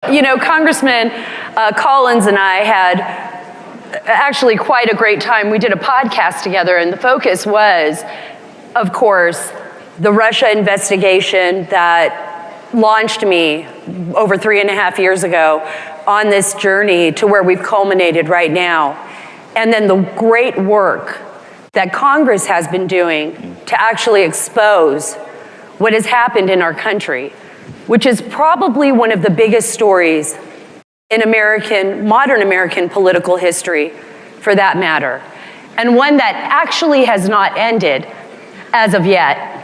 You know, Congressman Collins and I had actually quite a great time. We did a podcast together, and the focus was, of course, the Russia investigation that launched me over 3.5 years ago on this journey to where we've culminated right now. And then the great work that Congress has been doing to actually expose what has happened in our country, which is probably one of the biggest stories in modern American political history, for that matter, and one that actually has not ended as of yet.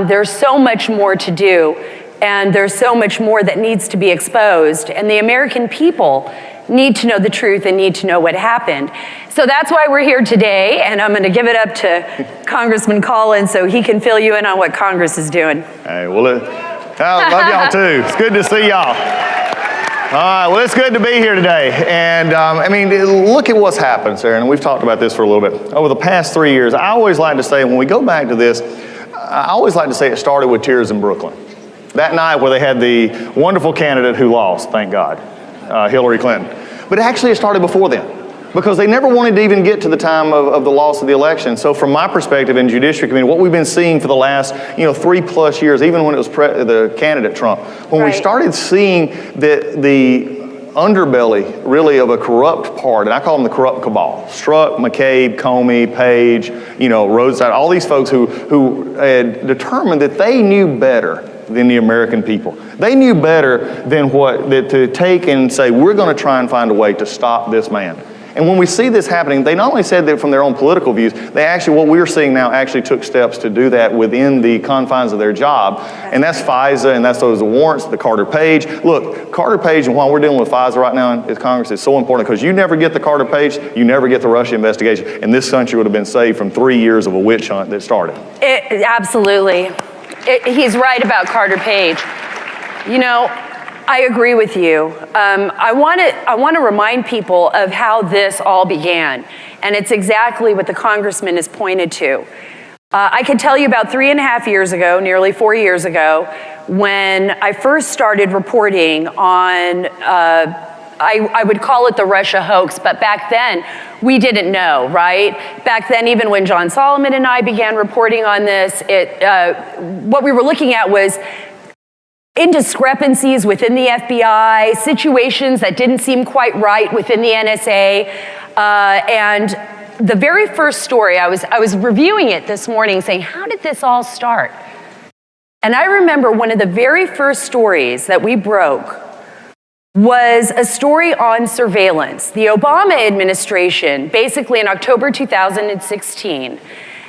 There's so much more to do, and there's so much more that needs to be exposed, and the American people need to know the truth and need to know what happened. So that's why we're here today, and I'm going to give it up to Congressman Collins so he can fill you in on what Congress is doing. Hey, well, I love y'all too. It's good to see y'all. All right, well, it's good to be here today. And I mean, look at what's happened, Sarah, and we've talked about this for a little bit. Over the past 3 years, I always like to say, when we go back to this, I always like to say it started with tears in Brooklyn. That night where they had the wonderful candidate who lost, thank God, Hillary Clinton. But actually it started before then, because they never wanted to even get to the time of the loss of the election. So from my perspective in Judiciary Committee, what we've been seeing for the last 3+ years, even when it was the candidate Trump, when we started seeing the underbelly really of a corrupt part, and I call them the corrupt cabal, Strzok, McCabe, Comey, Page, Roadside, all these folks who had determined that they knew better than the American people. They knew better than to take and say, we're going to try and find a way to stop this man. And when we see this happening, they not only said that from their own political views, they actually, what we're seeing now, actually took steps to do that within the confines of their job. And that's FISA, and that's those warrants, the Carter Page. Look, Carter Page, and while we're dealing with FISA right now in Congress, is so important because you never get the Carter Page, you never get the Russia investigation, and this country would have been saved from 3 years of a witch hunt that started. Absolutely. He's right about Carter Page. I agree with you. I want to remind people of how this all began, and it's exactly what the congressman has pointed to. I can tell you about 3.5 years ago, nearly 4 years ago, when I first started reporting on, I would call it the Russia hoax, but back then we didn't know, right? Back then, even when John Solomon and I began reporting on this, what we were looking at was indiscrepancies within the FBI, situations that didn't seem quite right within the NSA, and the very first story, I was reviewing it this morning saying, how did this all start? And I remember one of the very first stories that we broke was a story on surveillance. The Obama administration, basically in October 2016,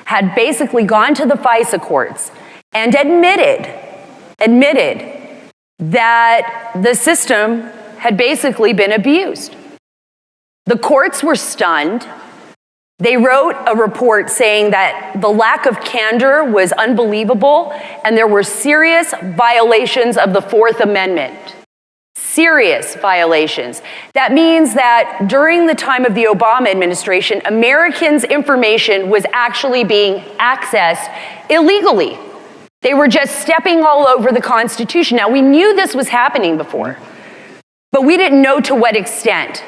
had basically gone to the FISA courts and admitted that the system had basically been abused. The courts were stunned. They wrote a report saying that the lack of candor was unbelievable and there were serious violations of the Fourth Amendment. Serious violations. That means that during the time of the Obama administration, Americans' information was actually being accessed illegally. They were just stepping all over the Constitution. Now, we knew this was happening before, but we didn't know to what extent.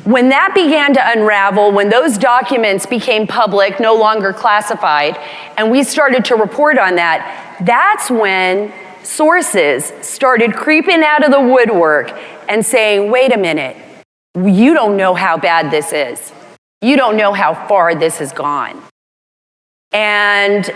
When that began to unravel, when those documents became public, no longer classified, and we started to report on that, that's when sources started creeping out of the woodwork and saying, wait a minute, you don't know how bad this is. You don't know how far this has gone. And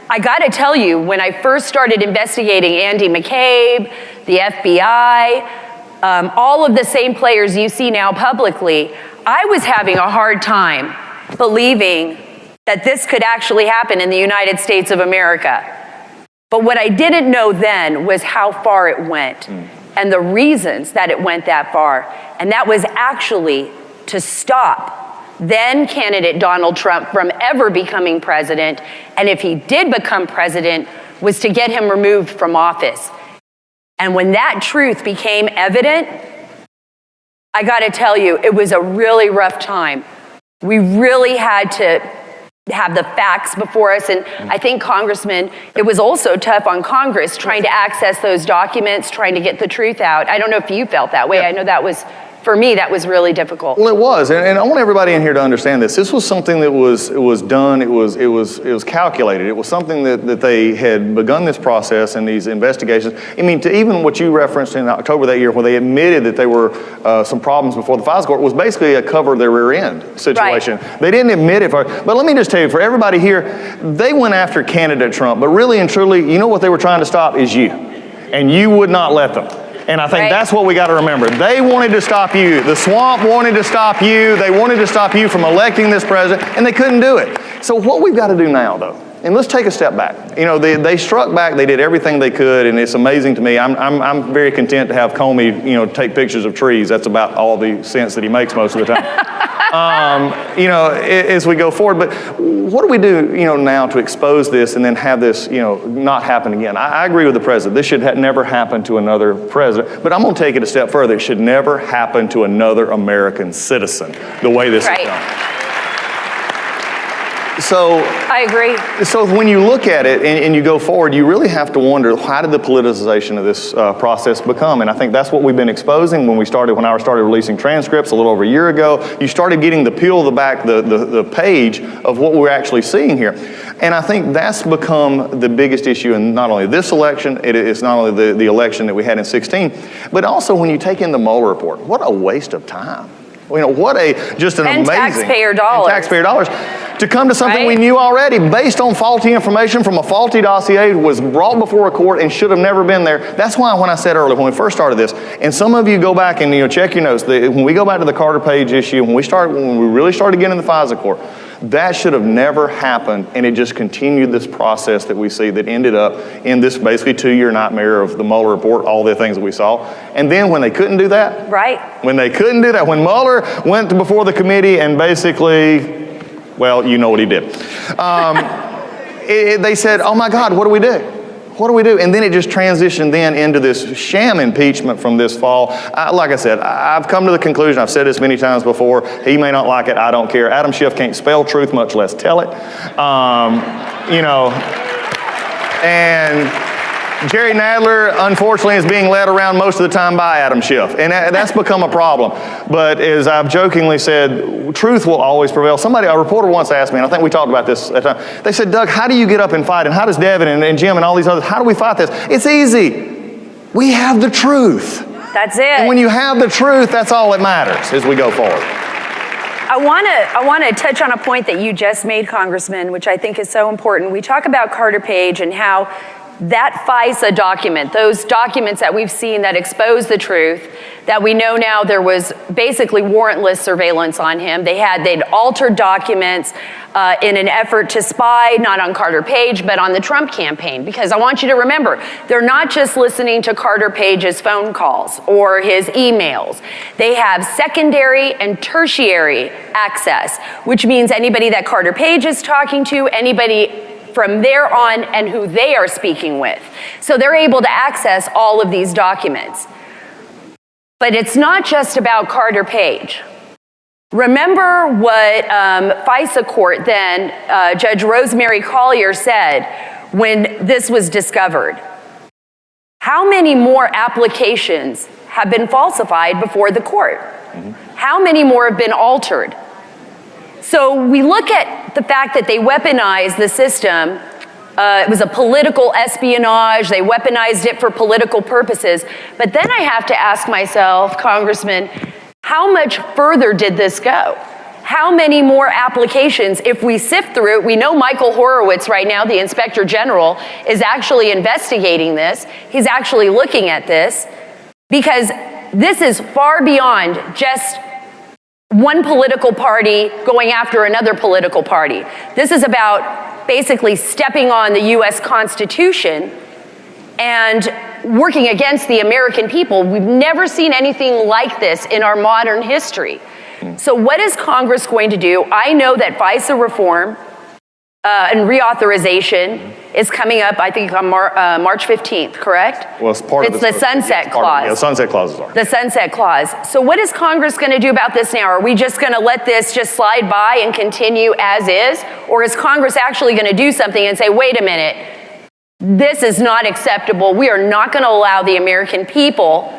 I got to tell you, when I first started investigating Andy McCabe, the FBI, all of the same players you see now publicly, I was having a hard time believing that this could actually happen in the United States of America. But what I didn't know then was how far it went and the reasons that it went that far. And that was actually to stop then candidate Donald Trump from ever becoming president, and if he did become president, was to get him removed from office. And when that truth became evident, I got to tell you, it was a really rough time. We really had to have the facts before us. And I think, Congressman, it was also tough on Congress trying to access those documents, trying to get the truth out. I don't know if you felt that way. Yeah. I know that was, for me, that was really difficult. Well, it was, and I want everybody in here to understand this. This was something that was done. It was calculated. It was something that they had begun this process and these investigations. I mean, to even what you referenced in October that year, where they admitted that there were some problems before the FISA court, was basically a cover their rear end situation. Right. They didn't admit it. But let me just tell you, for everybody here, they went after candidate Trump, but really and truly, you know what they were trying to stop is you, and you would not let them. And I think that's what we got to remember. They wanted to stop you. The swamp wanted to stop you. They wanted to stop you from electing this president, and they couldn't do it. So what we've got to do now, though, and let's take a step back. You know, they struck back. They did everything they could, and it's amazing to me. I'm very content to have Comey, you know, take pictures of trees. That's about all the sense that he makes most of the time. You know, as we go forward. But what do we do, you know, now to expose this and then have this, you know, not happen again? I agree with the president. This should never happen to another president. But I'm going to take it a step further. It should never happen to another American citizen the way this is done. So I agree. So when you look at it and you go forward, you really have to wonder, how did the politicization of this process become? And I think that's what we've been exposing when I started releasing transcripts a little over a year ago. You started getting the peel the back, the page of what we're actually seeing here. And I think that's become the biggest issue in not only this election, it's not only the election that we had in 2016, but also when you take in the Mueller report. What a waste of time. You know, just an amazing. Taxpayer dollars. And taxpayer dollars. To come to something we knew already, based on faulty information from a faulty dossier, was brought before a court and should have never been there. That's why when I said earlier, when we first started this, and some of you go back and, you know, check your notes, when we go back to the Carter Page issue, when we really started getting in the FISA court, that should have never happened, and it just continued this process that we see that ended up in this basically 2-year nightmare of the Mueller report, all the things that we saw. And then when they couldn't do that, when Mueller went before the committee and basically, well, you know what he did. They said, oh my God, what do we do? What do we do? And then it just transitioned then into this sham impeachment from this fall. Like I said, I've come to the conclusion, I've said this many times before, he may not like it, I don't care. Adam Schiff can't spell truth, much less tell it. You know, and Jerry Nadler, unfortunately, is being led around most of the time by Adam Schiff, and that's become a problem. But as I've jokingly said, truth will always prevail. A reporter once asked me, and I think we talked about this at the time, they said, Doug, how do you get up and fight? And how does Devin and Jim and all these others, how do we fight this? It's easy. We have the truth. That's it. And when you have the truth, that's all that matters as we go forward. I want to touch on a point that you just made, Congressman, which I think is so important. We talk about Carter Page and how that FISA document, those documents that we've seen that expose the truth, that we know now there was basically warrantless surveillance on him. They'd altered documents in an effort to spy, not on Carter Page, but on the Trump campaign. Because I want you to remember, they're not just listening to Carter Page's phone calls or his emails. They have secondary and tertiary access, which means anybody that Carter Page is talking to, anybody from there on, and who they are speaking with. So they're able to access all of these documents. But it's not just about Carter Page. Remember what FISA court then, Judge Rosemary Collyer said when this was discovered. How many more applications have been falsified before the court? How many more have been altered? So we look at the fact that they weaponized the system. It was a political espionage. They weaponized it for political purposes. But then I have to ask myself, Congressman, how much further did this go? How many more applications? If we sift through it, we know Michael Horowitz right now, the Inspector General, is actually investigating this. He's actually looking at this because this is far beyond just one political party going after another political party. This is about basically stepping on the U.S. Constitution and working against the American people. We've never seen anything like this in our modern history. So what is Congress going to do? I know that FISA reform and reauthorization is coming up, I think, on March 15th, correct? Well, it's part of the sunset clause. Yeah, the sunset clauses are. The sunset clause. So what is Congress going to do about this now? Are we just going to let this just slide by and continue as is? Or is Congress actually going to do something and say, wait a minute, this is not acceptable. We are not going to allow the American people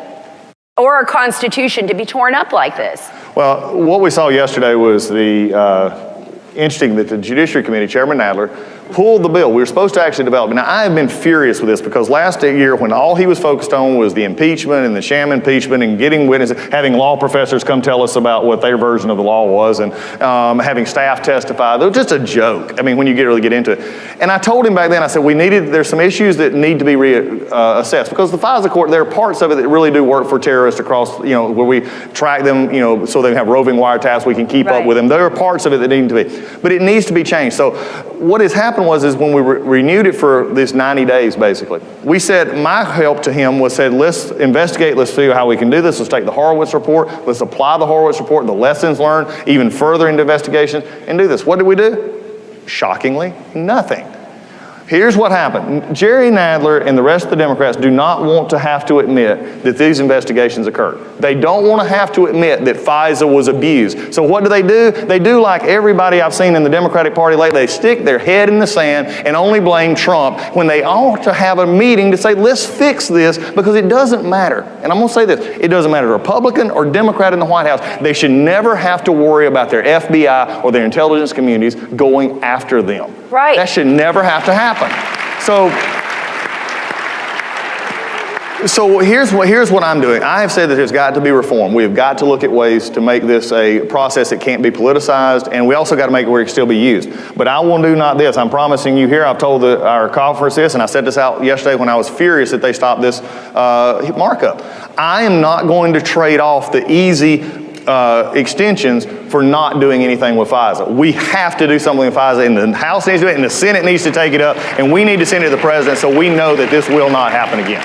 or our Constitution to be torn up like this? Well, what we saw yesterday was interesting that the Judiciary Committee, Chairman Nadler, pulled the bill. We were supposed to actually develop it. Now, I have been furious with this because last year, when all he was focused on was the impeachment and the sham impeachment and getting witnesses, having law professors come tell us about what their version of the law was, and having staff testify, it was just a joke. I mean, when you really get into it. And I told him back then, I said, there's some issues that need to be assessed because the FISA court, there are parts of it that really do work for terrorists across, where we track them, so they have roving wiretaps, we can keep up with them. There are parts of it that need to be. But it needs to be changed. So what has happened is when we renewed it for this 90 days, basically, we said, my help to him was said, let's investigate, let's figure out how we can do this, let's take the Horowitz report, let's apply the Horowitz report, the lessons learned, even further into investigation, and do this. What did we do? Shockingly, nothing. Here's what happened. Jerry Nadler and the rest of the Democrats do not want to have to admit that these investigations occurred. They don't want to have to admit that FISA was abused. So what do? They do like everybody I've seen in the Democratic Party lately. They stick their head in the sand and only blame Trump when they ought to have a meeting to say, let's fix this, because it doesn't matter. And I'm going to say this. It doesn't matter Republican or Democrat in the White House. They should never have to worry about their FBI or their intelligence communities going after them. Right. That should never have to happen. So here's what I'm doing. I have said that there's got to be reform. We have got to look at ways to make this a process that can't be politicized, and we also got to make it where it can still be used. But I will do not this. I'm promising you here, I've told our conference this, and I said this out yesterday when I was furious that they stopped this markup. I am not going to trade off the easy extensions for not doing anything with FISA. We have to do something with FISA, and the House needs to do it, and the Senate needs to take it up, and we need to send it to the President so we know that this will not happen again.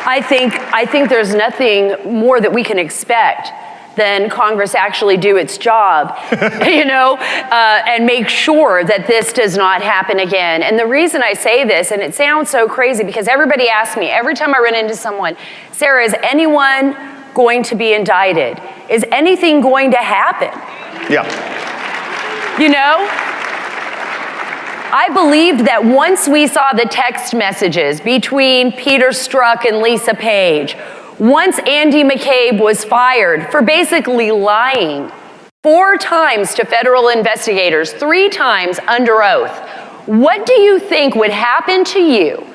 I think there's nothing more that we can expect than Congress actually do its job, and make sure that this does not happen again. And the reason I say this, and it sounds so crazy, because everybody asks me, every time I run into someone, Sarah, is anyone going to be indicted? Is anything going to happen? Yeah. I believed that once we saw the text messages between Peter Strzok and Lisa Page, once Andy McCabe was fired for basically lying 4 times to federal investigators, 3 times under oath, what do you think would happen to you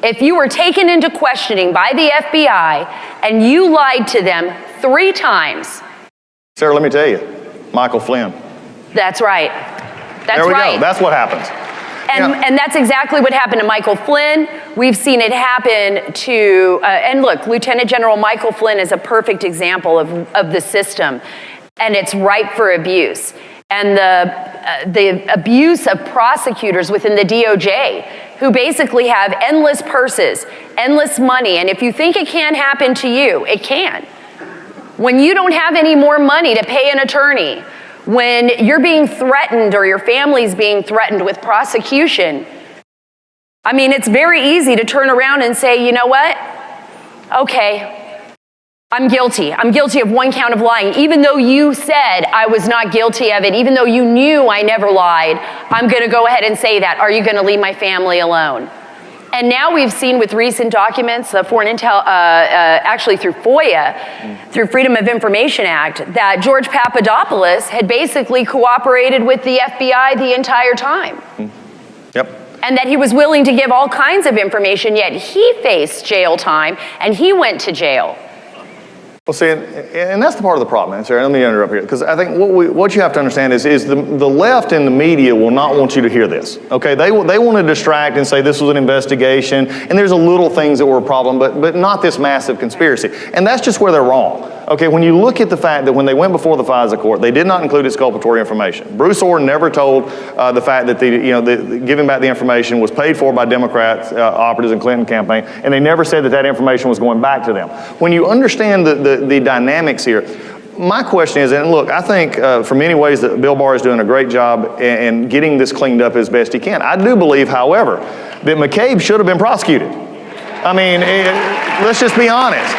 if you were taken into questioning by the FBI and you lied to them 3 times? Sarah, let me tell you, Michael Flynn. That's right. There we go. That's what happens. And that's exactly what happened to Michael Flynn. We've seen it happen to, and look, Lieutenant General Michael Flynn is a perfect example of the system, and it's ripe for abuse. And the abuse of prosecutors within the DOJ, who basically have endless purses, endless money, and if you think it can't happen to you, it can. When you don't have any more money to pay an attorney, when you're being threatened or your family's being threatened with prosecution, I mean, it's very easy to turn around and say, you know what? Okay, I'm guilty. I'm guilty of 1 count of lying. Even though you said I was not guilty of it, even though you knew I never lied, I'm going to go ahead and say that. Are you going to leave my family alone? And now we've seen with recent documents, the foreign intel, actually through FOIA, through Freedom of Information Act, that George Papadopoulos had basically cooperated with the FBI the entire time. Yep. And that he was willing to give all kinds of information, yet he faced jail time and he went to jail. Well, see, and that's the part of the problem, man. Sarah, let me interrupt here, because I think what you have to understand is the left and the media will not want you to hear this. Okay, they want to distract and say this was an investigation, and there's a little things that were a problem, but not this massive conspiracy. And that's just where they're wrong. Okay, when you look at the fact that when they went before the FISA court, they did not include exculpatory information. Bruce Orr never told the fact that the giving back the information was paid for by Democrats, operatives in the Clinton campaign, and they never said that information was going back to them. When you understand the dynamics here, my question is, and look, I think for many ways that Bill Barr is doing a great job in getting this cleaned up as best he can. I do believe, however, that McCabe should have been prosecuted. I mean, let's just be honest.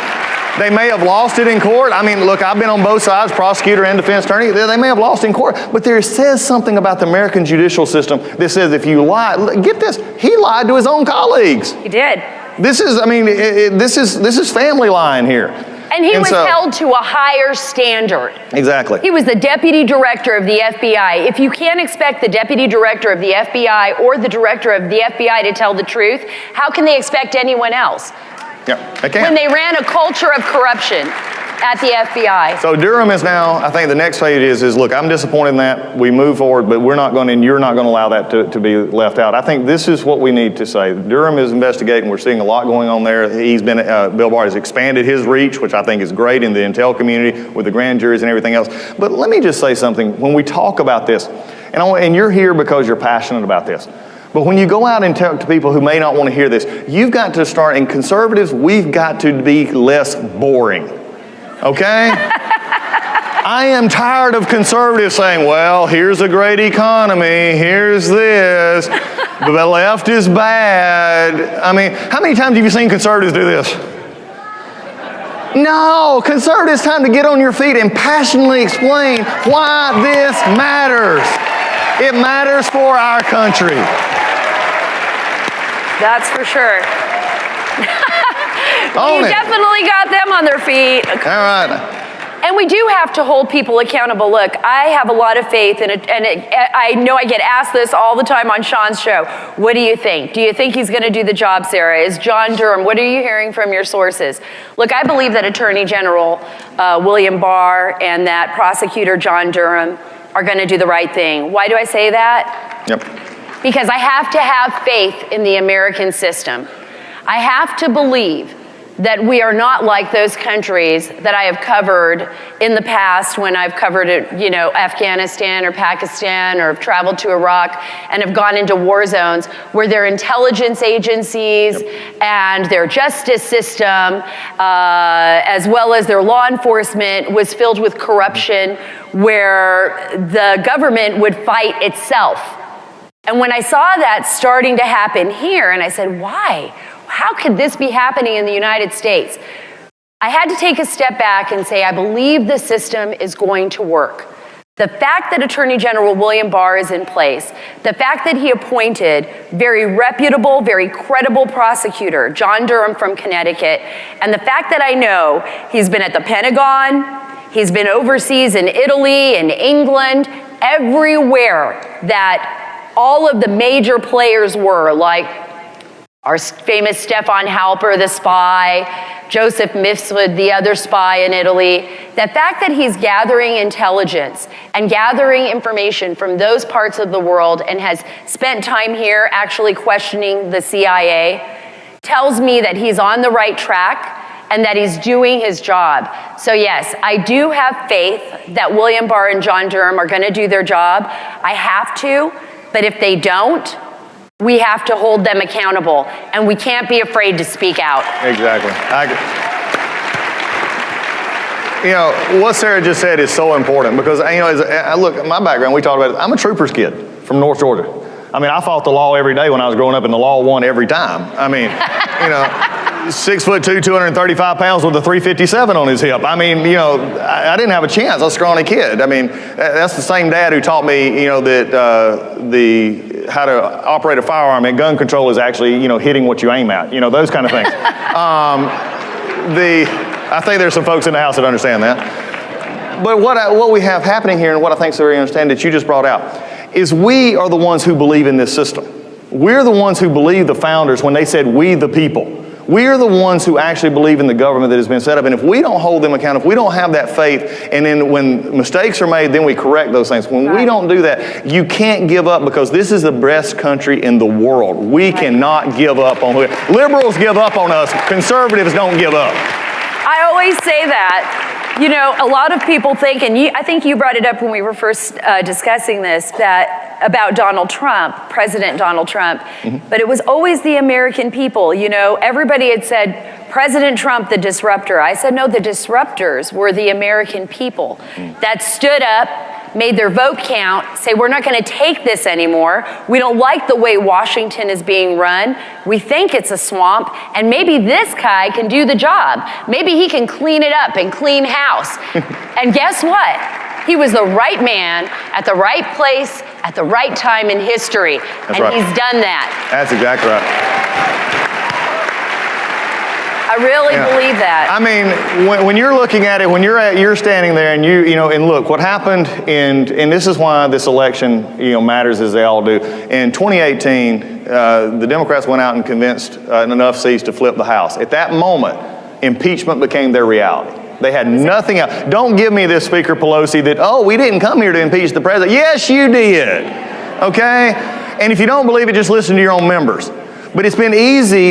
They may have lost it in court. I mean, look, I've been on both sides, prosecutor and defense attorney. They may have lost in court, but there says something about the American judicial system that says if you lie, get this, he lied to his own colleagues. He did. This is, I mean, this is family lying here. And he was held to a higher standard. Exactly. He was the deputy director of the FBI. If you can't expect the deputy director of the FBI or the director of the FBI to tell the truth, how can they expect anyone else? Yeah, they can't. When they ran a culture of corruption at the FBI. So Durham is now, I think the next phase is look, I'm disappointed in that. We move forward, but we're not going to, and you're not going to allow that to be left out. I think this is what we need to say. Durham is investigating. We're seeing a lot going on there. He's been, Bill Barr has expanded his reach, which I think is great in the intel community with the grand juries and everything else. But let me just say something. When we talk about this, and you're here because you're passionate about this, but when you go out and talk to people who may not want to hear this, you've got to start, and conservatives, we've got to be less boring, okay? I am tired of conservatives saying, well, here's a great economy, here's this, but the left is bad. I mean, how many times have you seen conservatives do this? No, conservatives, time to get on your feet and passionately explain why this matters. It matters for our country. That's for sure. You definitely got them on their feet. All right. And we do have to hold people accountable. Look, I have a lot of faith in it, and I know I get asked this all the time on Sean's show. What do you think? Do you think he's going to do the job, Sarah? Is John Durham? What are you hearing from your sources? Look, I believe that Attorney General William Barr and that prosecutor John Durham are going to do the right thing. Why do I say that? Yep. Because I have to have faith in the American system. I have to believe that we are not like those countries that I have covered in the past when I've covered, Afghanistan or Pakistan, or have traveled to Iraq and have gone into war zones where their intelligence agencies and their justice system, as well as their law enforcement, was filled with corruption, where the government would fight itself. And when I saw that starting to happen here, and I said, why? How could this be happening in the United States? I had to take a step back and say, I believe the system is going to work. The fact that Attorney General William Barr is in place, the fact that he appointed very reputable, very credible prosecutor, John Durham from Connecticut, and the fact that I know he's been at the Pentagon, he's been overseas in Italy and England, everywhere that all of the major players were, like our famous Stefan Halper, the spy, Joseph Mifsud, the other spy in Italy. The fact that he's gathering intelligence and gathering information from those parts of the world and has spent time here actually questioning the CIA tells me that he's on the right track and that he's doing his job. So yes, I do have faith that William Barr and John Durham are going to do their job. I have to. But if they don't, we have to hold them accountable, and we can't be afraid to speak out. Exactly. What Sarah just said is so important because, look, my background, we talked about it. I'm a trooper's kid from North Georgia. I mean, I fought the law every day when I was growing up, and the law won every time. I mean, 6'2", 235 pounds with a 357 on his hip. I mean, I didn't have a chance. I was a scrawny kid. I mean, that's the same dad who taught me, that how to operate a firearm and gun control is actually, hitting what you aim at. Those kind of things. I think there's some folks in the house that understand that. But what we have happening here, and what I think is very interesting that you just brought out, is we are the ones who believe in this system. We're the ones who believe the founders when they said, we the people. We're the ones who actually believe in the government that has been set up. And if we don't hold them accountable, if we don't have that faith, and then when mistakes are made, then we correct those things. When we don't do that, you can't give up because this is the best country in the world. We cannot give up on it. Liberals give up on us. Conservatives don't give up. I always say that. A lot of people think, and I think you brought it up when we were first discussing this, that about Donald Trump, President Donald Trump, but it was always the American people. Everybody had said President Trump, the disruptor. I said, no, the disruptors were the American people that stood up, made their vote count, say, we're not going to take this anymore. We don't like the way Washington is being run. We think it's a swamp, and maybe this guy can do the job. Maybe he can clean it up and clean house. And guess what? He was the right man at the right place at the right time in history. That's and right. He's done that. That's exactly right. I really believe that. I mean, when you're looking at it, when you're standing there and and look, what happened and this is why this election, matters as they all do. In 2018, the Democrats went out and convinced enough seats to flip the House. At that moment, impeachment became their reality. They had nothing else. Don't give me this, Speaker Pelosi, that, we didn't come here to impeach the president. Yes, you did. Okay? And if you don't believe it, just listen to your own members. But it's been easy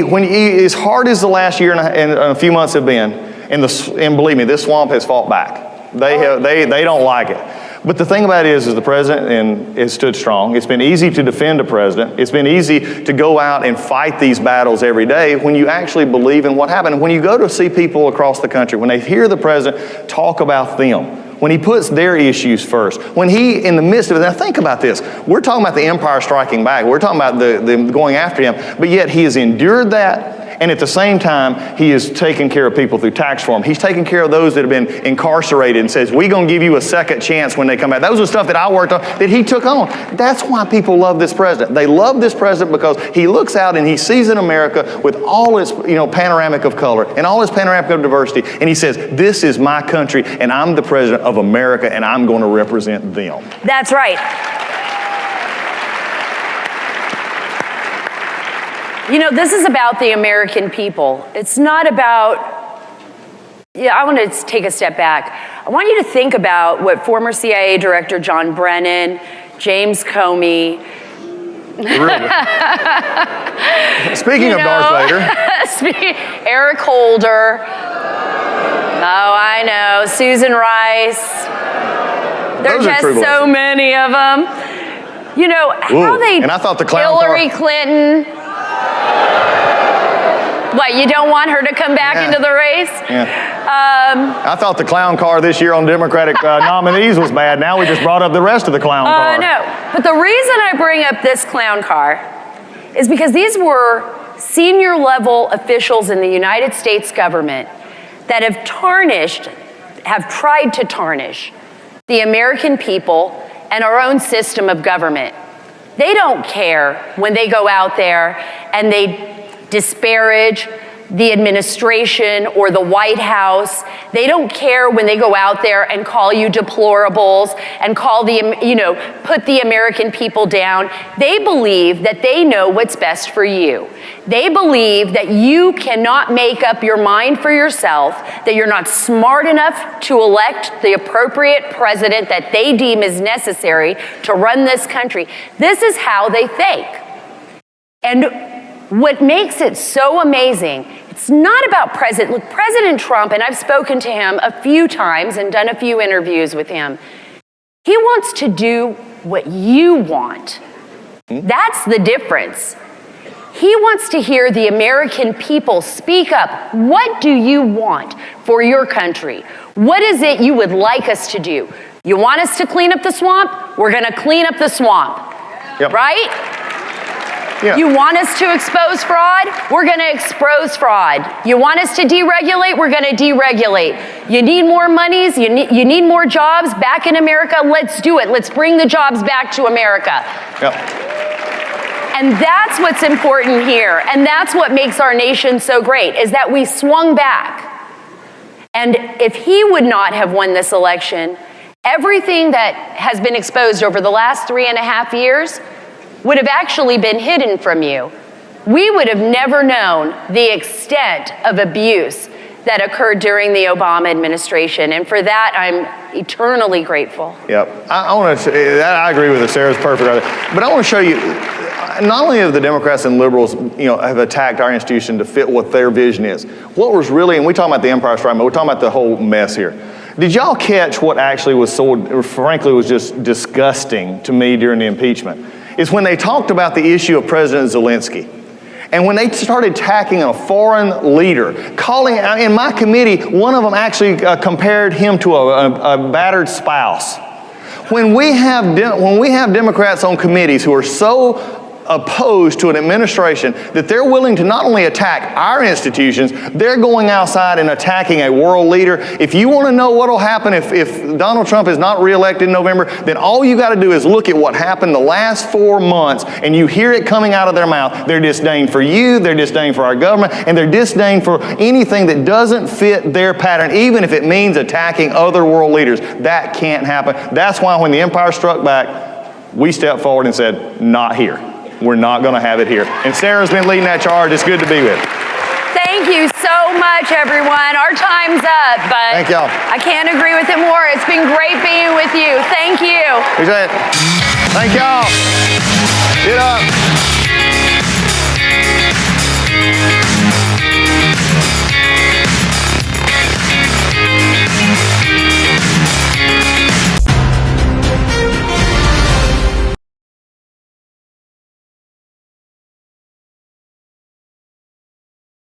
as hard as the last year and a few months have been, and believe me, this swamp has fought back. They don't like it. But the thing about it is the president has stood strong. It's been easy to defend a president. It's been easy to go out and fight these battles every day when you actually believe in what happened. And when you go to see people across the country, when they hear the president talk about them, when he puts their issues first, when he, in the midst of it, now think about this. We're talking about the empire striking back. We're talking about them going after him, but yet he has endured that, and at the same time, he is taking care of people through tax reform. He's taking care of those that have been incarcerated and says, we're going to give you a second chance when they come back. That was the stuff that I worked on, that he took on. That's why people love this president. They love this president because he looks out and he sees in America with all its, panoramic of color and all its panoramic of diversity, and he says, this is my country, and I'm the president of America, and I'm going to represent them. That's right. This is about the American people. It's not about, I want to take a step back. I want you to think about what former CIA Director John Brennan, James Comey, Really? Speaking of Darth Vader. Eric Holder. Oh, I know. Susan Rice. There are just so many of them. How they... And I thought the clown Hillary Clinton... What, you don't want her to come back into the race? Yeah. I thought the clown car this year on Democratic nominees was bad. Now we just brought up the rest of the clown car. No. But the reason I bring up this clown car is because these were senior level officials in the United States government that have tried to tarnish the American people and our own system of government. They don't care when they go out there and they disparage the administration or the White House. They don't care when they go out there and call you deplorables and call put the American people down. They believe that they know what's best for you. They believe that you cannot make up your mind for yourself, that you're not smart enough to elect the appropriate president that they deem is necessary to run this country. This is how they think. And what makes it so amazing, it's not about President Trump, and I've spoken to him a few times and done a few interviews with him. He wants to do what you want. That's the difference. He wants to hear the American people speak up. What do you want for your country? What is it you would like us to do? You want us to clean up the swamp? We're going to clean up the swamp. Yep. Right? Yeah. You want us to expose fraud? We're going to expose fraud. You want us to deregulate? We're going to deregulate. You need more monies? You need more jobs back in America? Let's do it. Let's bring the jobs back to America. Yep. And that's what's important here. And that's what makes our nation so great, is that we swung back. And if he would not have won this election, everything that has been exposed over the last 3.5 years would have actually been hidden from you. We would have never known the extent of abuse that occurred during the Obama administration. And for that, I'm eternally grateful. Yep. I agree with it. Sarah's perfect. But I want to show you, not only have the Democrats and liberals, have attacked our institution to fit what their vision is. What was really, and we talk about the empire strike, but we're talking about the whole mess here. Did y'all catch what actually was frankly was just disgusting to me during the impeachment? Is when they talked about the issue of President Zelensky. And when they started attacking a foreign leader, calling out, in my committee, one of them actually compared him to a battered spouse. When we have Democrats on committees who are so opposed to an administration that they're willing to not only attack our institutions, they're going outside and attacking a world leader. If you want to know what will happen if Donald Trump is not reelected in November, then all you got to do is look at what happened the last 4 months, and you hear it coming out of their mouth. Their disdain for you, their disdain for our government, and their disdain for anything that doesn't fit their pattern, even if it means attacking other world leaders. That can't happen. That's why when the empire struck back, we stepped forward and said, not here. We're not going to have it here. And Sarah's been leading that charge. It's good to be with. Thank you so much, everyone. Our time's up, but thank y'all. I can't agree with it more. It's been great being with you. Thank you. Appreciate it. Thank y'all. Get up.